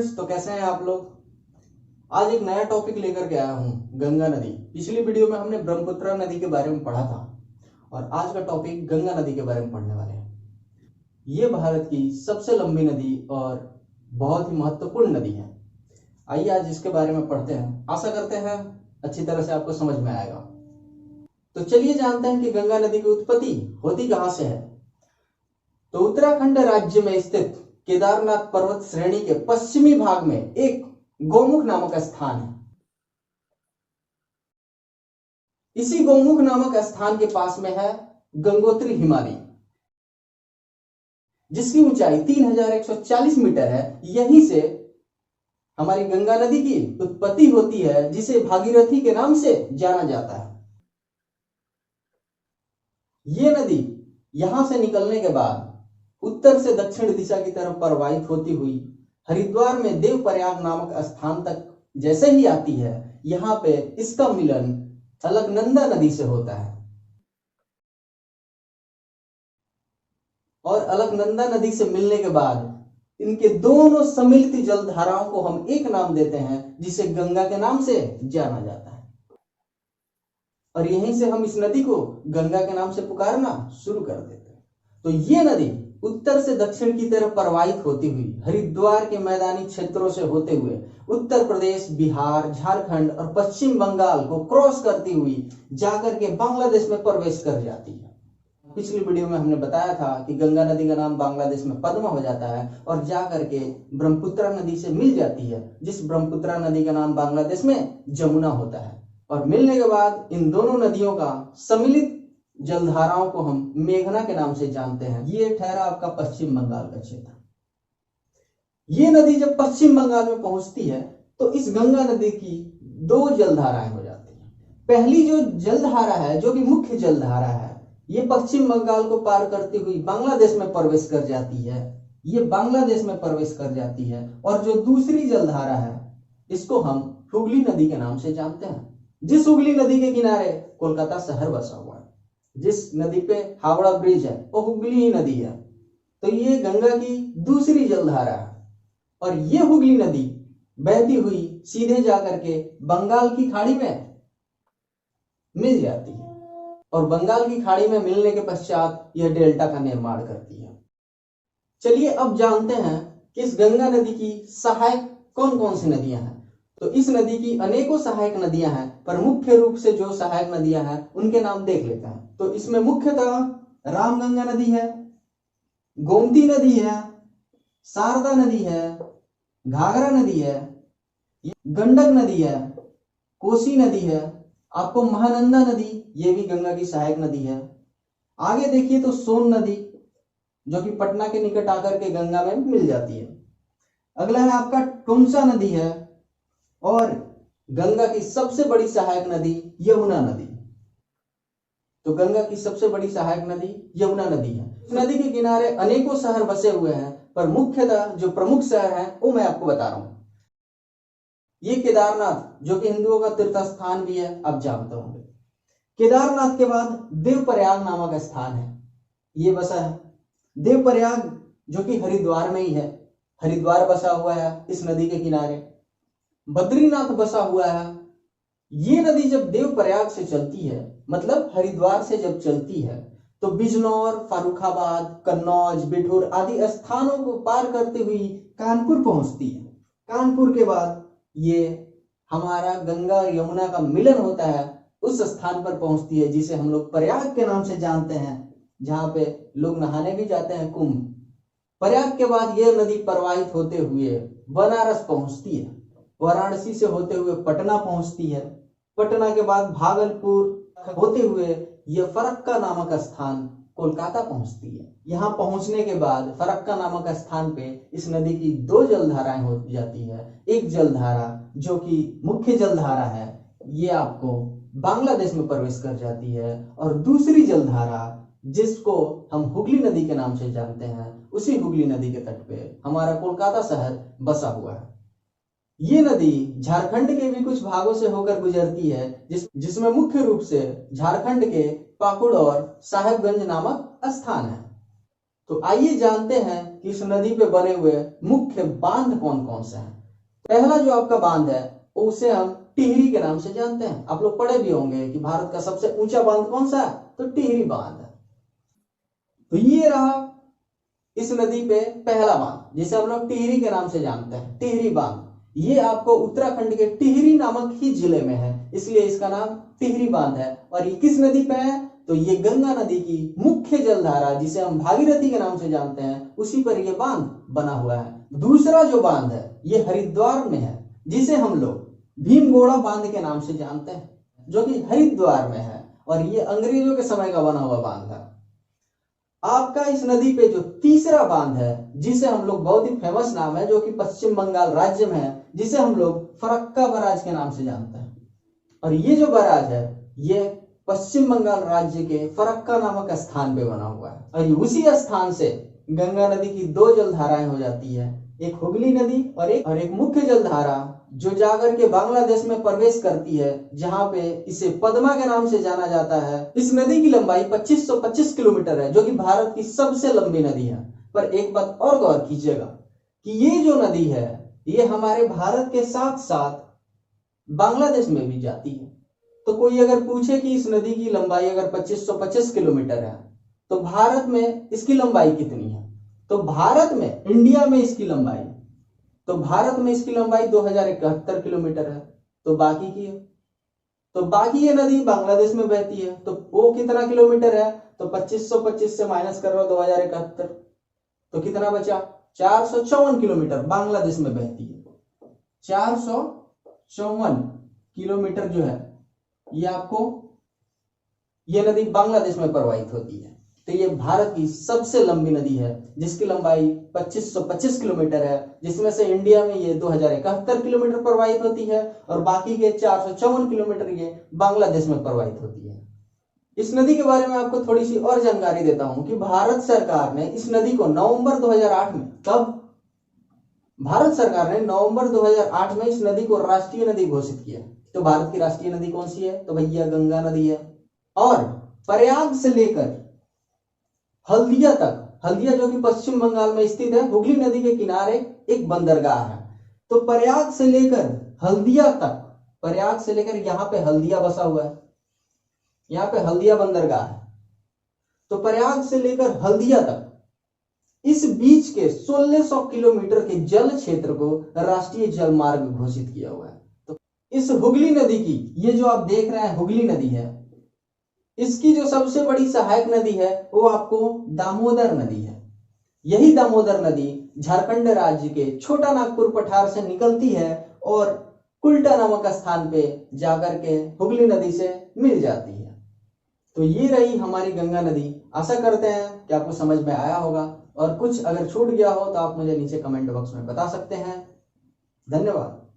Friends, तो कैसे हैं आप लोग। आज एक नया टॉपिक लेकर के आया हूँ, गंगा नदी। पिछली वीडियो में हमने ब्रह्मपुत्र नदी के बारे में पढ़ा था और आज का टॉपिक गंगा नदी के बारे में पढ़ने वाले हैं। ये भारत की सबसे लंबी नदी और बहुत ही महत्वपूर्ण नदी है। आइए आज इसके बारे में पढ़ते हैं। आशा करते हैं अच्छी तरह से आपको समझ में आएगा। तो चलिए जानते हैं कि गंगा नदी की उत्पत्ति होती कहां से है। तो उत्तराखंड राज्य में स्थित केदारनाथ पर्वत श्रेणी के पश्चिमी भाग में एक गौमुख नामक स्थान है। इसी गौमुख नामक स्थान के पास में है गंगोत्री हिमालय, जिसकी ऊंचाई 3140 मीटर है। यहीं से हमारी गंगा नदी की उत्पत्ति होती है, जिसे भागीरथी के नाम से जाना जाता है। ये नदी यहां से निकलने के बाद उत्तर से दक्षिण दिशा की तरफ प्रवाहित होती हुई हरिद्वार में देवप्रयाग नामक स्थान तक जैसे ही आती है, यहां पे इसका मिलन अलकनंदा नदी से होता है। और अलकनंदा नदी से मिलने के बाद इनके दोनों सम्मिलित जलधाराओं को हम एक नाम देते हैं, जिसे गंगा के नाम से जाना जाता है। और यहीं से हम इस नदी को गंगा के नाम से पुकारना शुरू कर देते हैं। तो ये नदी उत्तर से दक्षिण की तरफ प्रवाहित होती हुई हरिद्वार के मैदानी क्षेत्रों से होते हुए उत्तर प्रदेश, बिहार, झारखंड और पश्चिम बंगाल को क्रॉस करती हुई जाकर के बांग्लादेश में प्रवेश कर जाती है। पिछली वीडियो में हमने बताया था कि गंगा नदी का नाम बांग्लादेश में पद्मा हो जाता है और जाकर के ब्रह्मपुत्र नदी से मिल जाती है, जिस ब्रह्मपुत्र नदी का नाम बांग्लादेश में जमुना होता है। और मिलने के बाद इन दोनों नदियों का सम्मिलित जलधाराओं को हम मेघना के नाम से जानते हैं। ये ठहरा आपका पश्चिम बंगाल का क्षेत्र। ये नदी जब पश्चिम बंगाल में पहुंचती है तो इस गंगा नदी की दो जलधाराएं हो जाती हैं। पहली जो जलधारा है, जो कि मुख्य जलधारा है, ये पश्चिम बंगाल को पार करती हुई बांग्लादेश में प्रवेश कर जाती है। ये बांग्लादेश में प्रवेश कर जाती है। और जो दूसरी जलधारा है, इसको हम हुगली नदी के नाम से जानते हैं। जिस हुगली नदी के किनारे कोलकाता शहर बसा हुआ है, जिस नदी पे हावड़ा ब्रिज है, वो हुगली ही नदी है। तो ये गंगा की दूसरी जलधारा है। और ये हुगली नदी बहती हुई सीधे जाकर के बंगाल की खाड़ी में मिल जाती है। और बंगाल की खाड़ी में मिलने के पश्चात यह डेल्टा का निर्माण करती है। चलिए अब जानते हैं कि इस गंगा नदी की सहायक कौन कौन सी नदियां हैं। तो इस नदी की अनेकों सहायक नदियां हैं, पर मुख्य रूप से जो सहायक नदियां हैं उनके नाम देख लेते हैं। तो इसमें मुख्यतः रामगंगा नदी है, गोमती नदी है, शारदा नदी है, घाघरा नदी है, गंडक नदी है, कोसी नदी है, आपको महानंदा नदी, ये भी गंगा की सहायक नदी है। आगे देखिए तो सोन नदी, जो कि पटना के निकट आकर के गंगा में मिल जाती है। अगला है आपका टुमसा नदी है। और गंगा की सबसे बड़ी सहायक नदी यमुना नदी। तो गंगा की सबसे बड़ी सहायक नदी यमुना नदी है। इस नदी के किनारे अनेकों शहर बसे हुए हैं, पर मुख्यतः जो प्रमुख शहर हैं वो मैं आपको बता रहा हूं। ये केदारनाथ, जो कि हिंदुओं का तीर्थ स्थान भी है, आप जानते होंगे। केदारनाथ के बाद देवप्रयाग नामक स्थान है, ये बसा है। देवप्रयाग जो कि हरिद्वार में ही है, हरिद्वार बसा हुआ है इस नदी के किनारे। बद्रीनाथ बसा हुआ है। ये नदी जब देवप्रयाग से चलती है, मतलब हरिद्वार से जब चलती है, तो बिजनौर, फर्रुखाबाद, कन्नौज, बिठूर आदि स्थानों को पार करते हुई कानपुर पहुंचती है। कानपुर के बाद ये हमारा गंगा यमुना का मिलन होता है, उस स्थान पर पहुंचती है जिसे हम लोग प्रयाग के नाम से जानते हैं, जहां पे लोग नहाने भी जाते हैं, कुंभ। प्रयाग के बाद यह नदी प्रवाहित होते हुए बनारस पहुंचती है। वाराणसी से होते हुए पटना पहुंचती है। पटना के बाद भागलपुर होते हुए यह फरक्का नामक स्थान कोलकाता पहुंचती है। यहां पहुंचने के बाद फरक्का नामक स्थान पे इस नदी की दो जलधाराएं हो जाती है। एक जलधारा जो कि मुख्य जलधारा है, ये आपको बांग्लादेश में प्रवेश कर जाती है। और दूसरी जलधारा, जिसको हम हुगली नदी के नाम से जानते हैं, उसी हुगली नदी के तट पे हमारा कोलकाता शहर बसा हुआ है। ये नदी झारखंड के भी कुछ भागों से होकर गुजरती है, जिसमें मुख्य रूप से झारखंड के पाकुड़ और साहेबगंज नामक स्थान है। तो आइए जानते हैं कि इस नदी पे बने हुए मुख्य बांध कौन कौन से हैं। पहला जो आपका बांध है उसे हम टिहरी के नाम से जानते हैं। आप लोग पढ़े भी होंगे कि भारत का सबसे ऊंचा बांध कौन सा है, तो टिहरी बांध है। तो ये रहा इस नदी पे पहला बांध जिसे हम लोग टिहरी के नाम से जानते हैं, टिहरी बांध। ये आपको उत्तराखंड के टिहरी नामक ही जिले में है, इसलिए इसका नाम टिहरी बांध है। और ये किस नदी पे है, तो ये गंगा नदी की मुख्य जलधारा जिसे हम भागीरथी के नाम से जानते हैं, उसी पर यह बांध बना हुआ है। दूसरा जो बांध है ये हरिद्वार में है, जिसे हम लोग भीमगोड़ा बांध के नाम से जानते हैं, जो कि हरिद्वार में है और ये अंग्रेजों के समय का बना हुआ बांध है। आपका इस नदी पे जो तीसरा बांध है, जिसे हम लोग बहुत ही फेमस नाम है, जो कि पश्चिम बंगाल राज्य में है, जिसे हम लोग फरक्का बराज के नाम से जानते हैं। और ये जो बराज है ये पश्चिम बंगाल राज्य के फरक्का नामक स्थान पे बना हुआ है। और उसी स्थान से गंगा नदी की दो जलधाराएं हो जाती है, एक हुगली नदी और एक मुख्य जलधारा जो जाकर के बांग्लादेश में प्रवेश करती है, जहां पे इसे पद्मा के नाम से जाना जाता है। इस नदी की लंबाई 2525 किलोमीटर है, जो कि भारत की सबसे लंबी नदी है। पर एक बात और गौर कीजिएगा कि ये जो नदी है ये हमारे भारत के साथ साथ बांग्लादेश में भी जाती है। तो कोई अगर पूछे कि इस नदी की लंबाई अगर 2525 किलोमीटर है तो भारत में इसकी लंबाई कितनी है, तो भारत में, इंडिया में इसकी लंबाई, तो भारत में इसकी लंबाई 2071 किलोमीटर है। तो बाकी ये नदी बांग्लादेश में बहती है, तो वो कितना किलोमीटर है, तो 2525 से माइनस कर रहा 2071, तो कितना बचा, 454 किलोमीटर बांग्लादेश में बहती है। 454 किलोमीटर जो है ये आपको ये नदी बांग्लादेश में प्रवाहित होती है। तो ये भारत की सबसे लंबी नदी है, जिसकी लंबाई 2525 किलोमीटर है, जिसमें से इंडिया में ये 2071 किलोमीटर प्रवाहित होती है और बाकी के 454 किलोमीटर ये बांग्लादेश में प्रवाहित होती है। इस नदी के बारे में आपको थोड़ी सी और जानकारी देता हूं कि भारत सरकार ने इस नदी को नवंबर 2008 में, कब, भारत सरकार ने नवंबर 2008 में इस नदी को राष्ट्रीय नदी घोषित किया। तो भारत की राष्ट्रीय नदी कौन सी है, तो भैया गंगा नदी है। और प्रयाग से लेकर हल्दिया तक, हल्दिया जो कि पश्चिम बंगाल में स्थित है, हुगली नदी के किनारे एक बंदरगाह है। तो प्रयाग से लेकर हल्दिया तक, प्रयाग से लेकर यहाँ पे हल्दिया बसा हुआ है, यहाँ पे हल्दिया बंदरगाह है। तो प्रयाग से लेकर हल्दिया तक इस बीच के 1600 किलोमीटर के जल क्षेत्र को राष्ट्रीय जल मार्ग घोषित किया हुआ है। तो इस हुगली नदी की, ये जो आप देख रहे हैं हुगली नदी है, इसकी जो सबसे बड़ी सहायक नदी है वो आपको दामोदर नदी है। यही दामोदर नदी झारखंड राज्य के छोटा नागपुर पठार से निकलती है और कुल्टा नामक स्थान पे जाकर के हुगली नदी से मिल जाती है। तो ये रही हमारी गंगा नदी। आशा करते हैं कि आपको समझ में आया होगा, और कुछ अगर छूट गया हो तो आप मुझे नीचे कमेंट बॉक्स में बता सकते हैं। धन्यवाद।